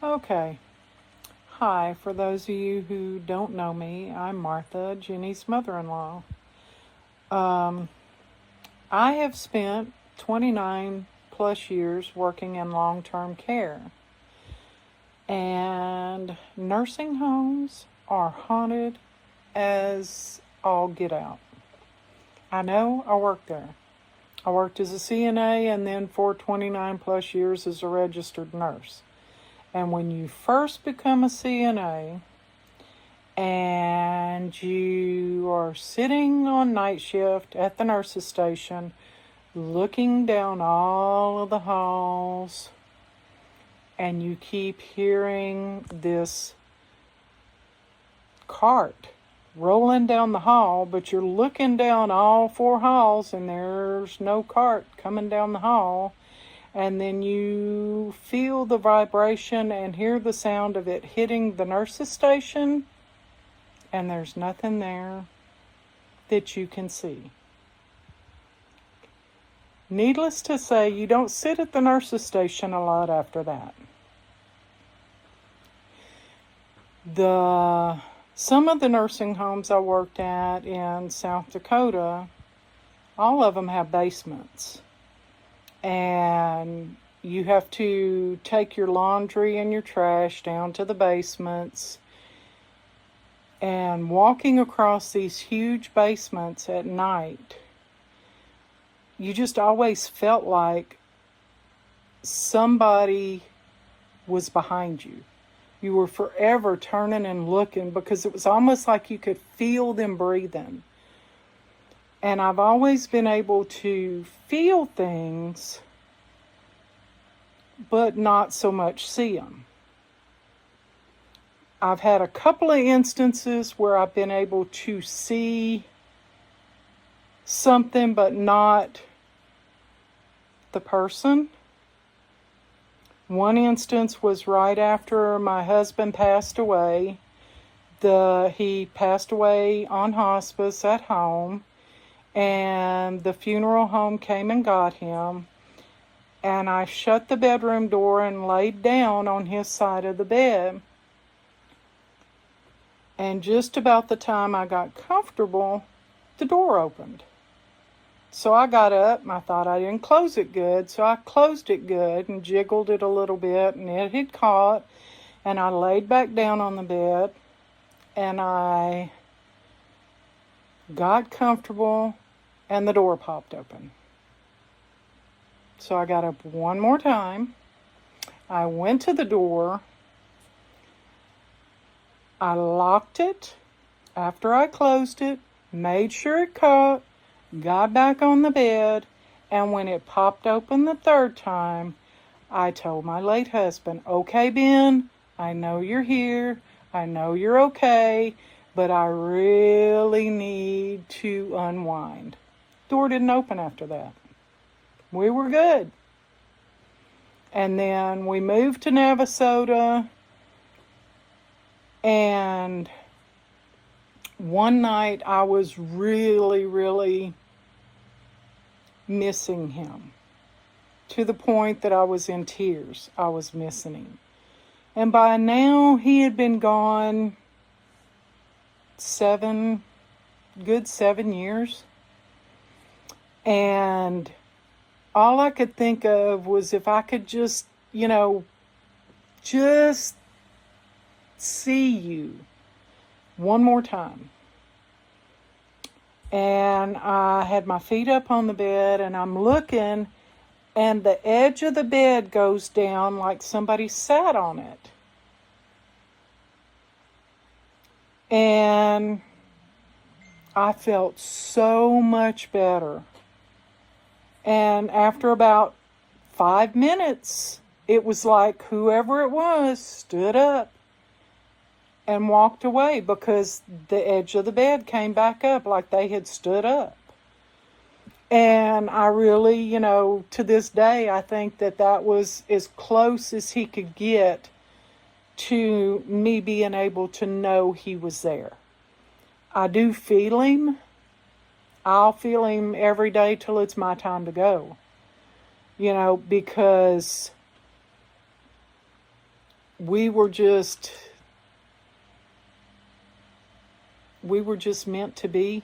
Okay. Hi, for those of you who don't know me, I'm Martha, Jenny's mother-in-law. Um, I have spent 29 plus years working in long-term care. And nursing homes are haunted as all get out. I know, I worked there. I worked as a CNA and then for 29 plus years as a registered nurse. And when you first become a CNA and you are sitting on night shift at the nurse's station, looking down all of the halls, and you keep hearing this cart rolling down the hall, but you're looking down all four halls and there's no cart coming down the hall. And then you feel the vibration and hear the sound of it hitting the nurse's station, and there's nothing there that you can see. Needless to say, you don't sit at the nurse's station a lot after that. Some of the nursing homes I worked at in South Dakota, all of them have basements. And you have to take your laundry and your trash down to the basements. And walking across these huge basements at night, you just always felt like somebody was behind you. You were forever turning and looking because it was almost like you could feel them breathing. And I've always been able to feel things, but not so much see them. I've had a couple of instances where I've been able to see something, but not the person. One instance was right after my husband passed away. He passed away on hospice at home, and the funeral home came and got him. And I shut the bedroom door and laid down on his side of the bed. And just about the time I got comfortable, the door opened. So I got up and I thought I didn't close it good. So I closed it good and jiggled it a little bit, and it had caught. And I laid back down on the bed and I got comfortable and the door popped open. So I got up one more time. I went to the door. I locked it after I closed it, made sure it caught, got back on the bed, and when it popped open the third time, I told my late husband, "Okay, Ben, I know you're here. I know you're okay, but I really need to unwind." Door didn't open after that. We were good. And then we moved to Navasota, and one night I was really, really missing him to the point that I was in tears. I was missing him. And by now he had been gone good 7 years. And all I could think of was if I could just see you one more time. And I had my feet up on the bed and I'm looking, and the edge of the bed goes down like somebody sat on it. And I felt so much better. And after about 5 minutes, it was like whoever it was stood up and walked away because the edge of the bed came back up like they had stood up. And I really, to this day, I think that was as close as he could get to me being able to know he was there. I do feel him. I'll feel him every day till it's my time to go. Because we were just meant to be.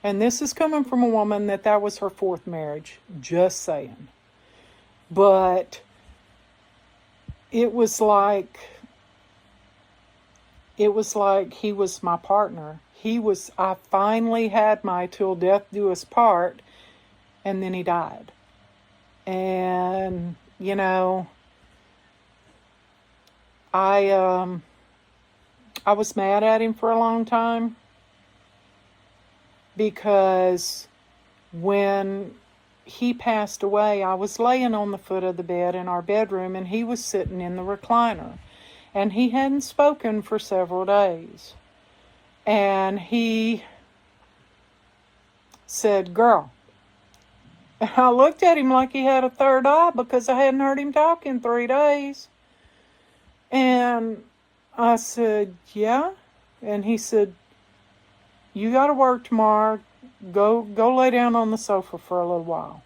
And this is coming from a woman that was her fourth marriage, just saying. But it was like he was my partner. I finally had my till death do us part, and then he died. And, I was mad at him for a long time, because when he passed away, I was laying on the foot of the bed in our bedroom, and he was sitting in the recliner. And he hadn't spoken for several days. And he said, "Girl." And I looked at him like he had a third eye, because I hadn't heard him talk in 3 days. And I said, "Yeah." And he said, "You got to work tomorrow. Go lay down on the sofa for a little while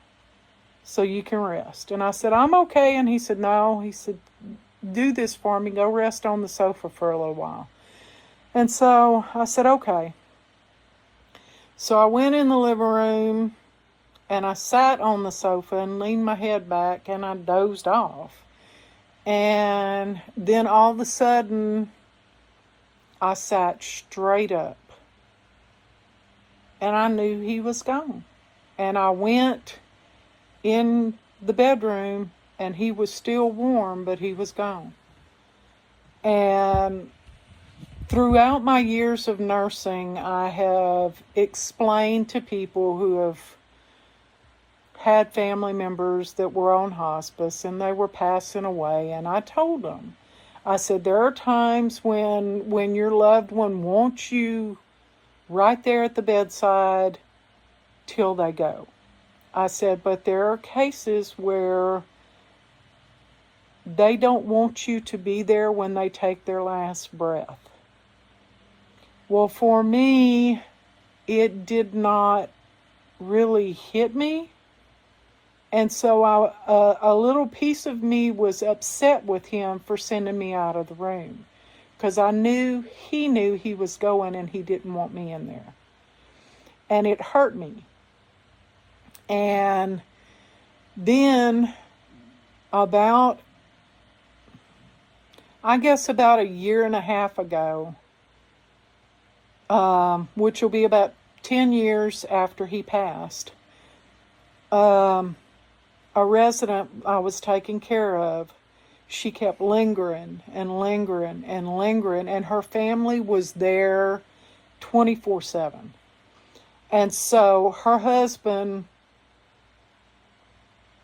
so you can rest." And I said, "I'm okay." And he said, "No." He said, "Do this for me. Go rest on the sofa for a little while." And so I said, "Okay." So I went in the living room, and I sat on the sofa and leaned my head back, and I dozed off. And then all of a sudden, I sat straight up. And I knew he was gone. And I went in the bedroom, and he was still warm, but he was gone. And throughout my years of nursing, I have explained to people who have had family members that were on hospice and they were passing away, and I told them, I said, there are times when your loved one wants you right there at the bedside till they go. I said, but there are cases where they don't want you to be there when they take their last breath. Well, for me, it did not really hit me. And so a little piece of me was upset with him for sending me out of the room, because I knew he was going and he didn't want me in there. And it hurt me. And then about a year and a half ago, which will be about 10 years after he passed, a resident I was taking care of, she kept lingering and lingering and lingering, and her family was there 24/7. And so her husband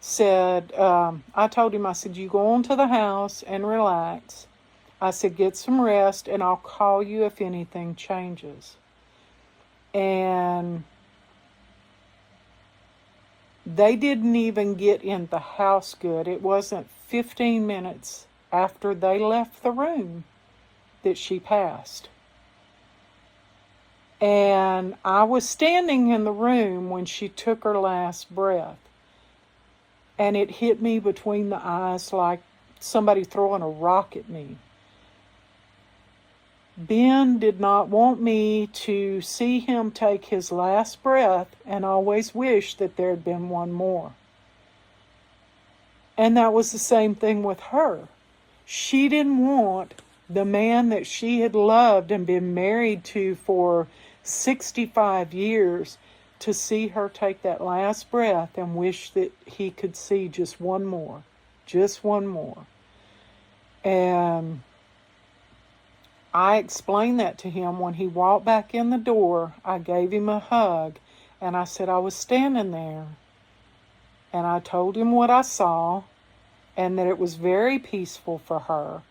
said, I told him, I said, you go on to the house and relax. I said, get some rest, and I'll call you if anything changes. And they didn't even get in the house good. It wasn't 15 minutes after they left the room that she passed. And I was standing in the room when she took her last breath. And it hit me between the eyes like somebody throwing a rock at me. Ben did not want me to see him take his last breath, and always wished that there had been one more. And that was the same thing with her. She didn't want the man that she had loved and been married to for 65 years to see her take that last breath and wish that he could see just one more. Just one more. And I explained that to him when he walked back in the door. I gave him a hug, and I said I was standing there, and I told him what I saw, and that it was very peaceful for her.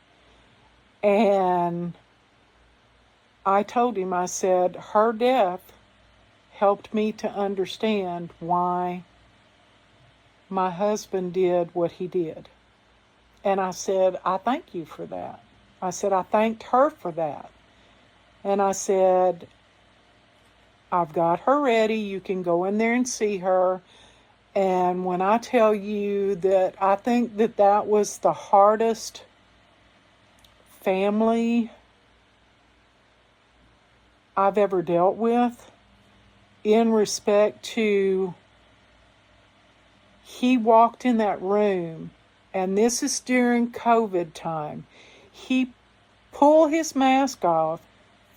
And I told him, I said, her death helped me to understand why my husband did what he did. And I said, I thank you for that. I said, I thanked her for that. And I said, I've got her ready. You can go in there and see her. And when I tell you that I think that was the hardest family I've ever dealt with in respect to he walked in that room, and this is during COVID time. He pulled his mask off,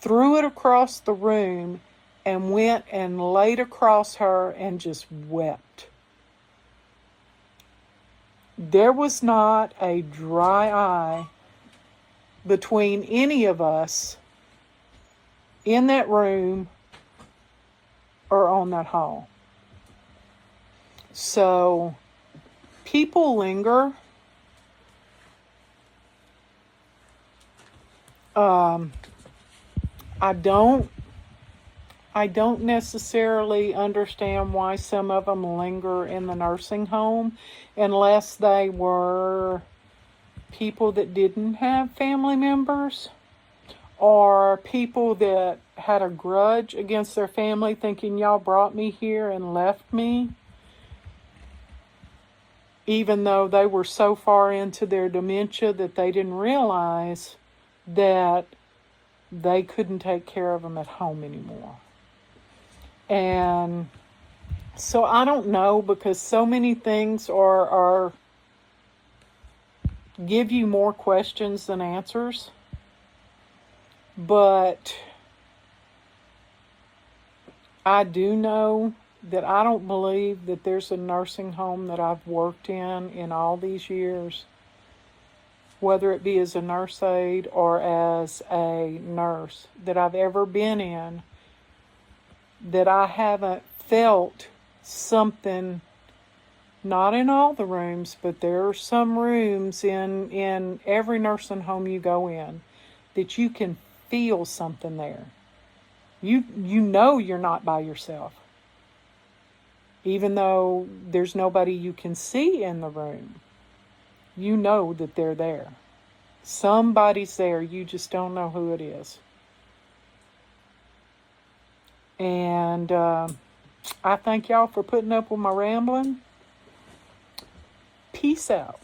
threw it across the room, and went and laid across her and just wept. There was not a dry eye between any of us in that room or on that hall. So people linger. I don't necessarily understand why some of them linger in the nursing home unless they were people that didn't have family members or people that had a grudge against their family thinking y'all brought me here and left me, even though they were so far into their dementia that they didn't realize that they couldn't take care of them at home anymore. And so I don't know, because so many things are give you more questions than answers. But I do know that I don't believe that there's a nursing home that I've worked in all these years, whether it be as a nurse aide or as a nurse, that I've ever been in, that I haven't felt something, not in all the rooms, but there are some rooms in every nursing home you go in that you can feel something there. You know you're not by yourself. Even though there's nobody you can see in the room, you know that they're there. Somebody's there, you just don't know who it is. And I thank y'all for putting up with my rambling. Peace out.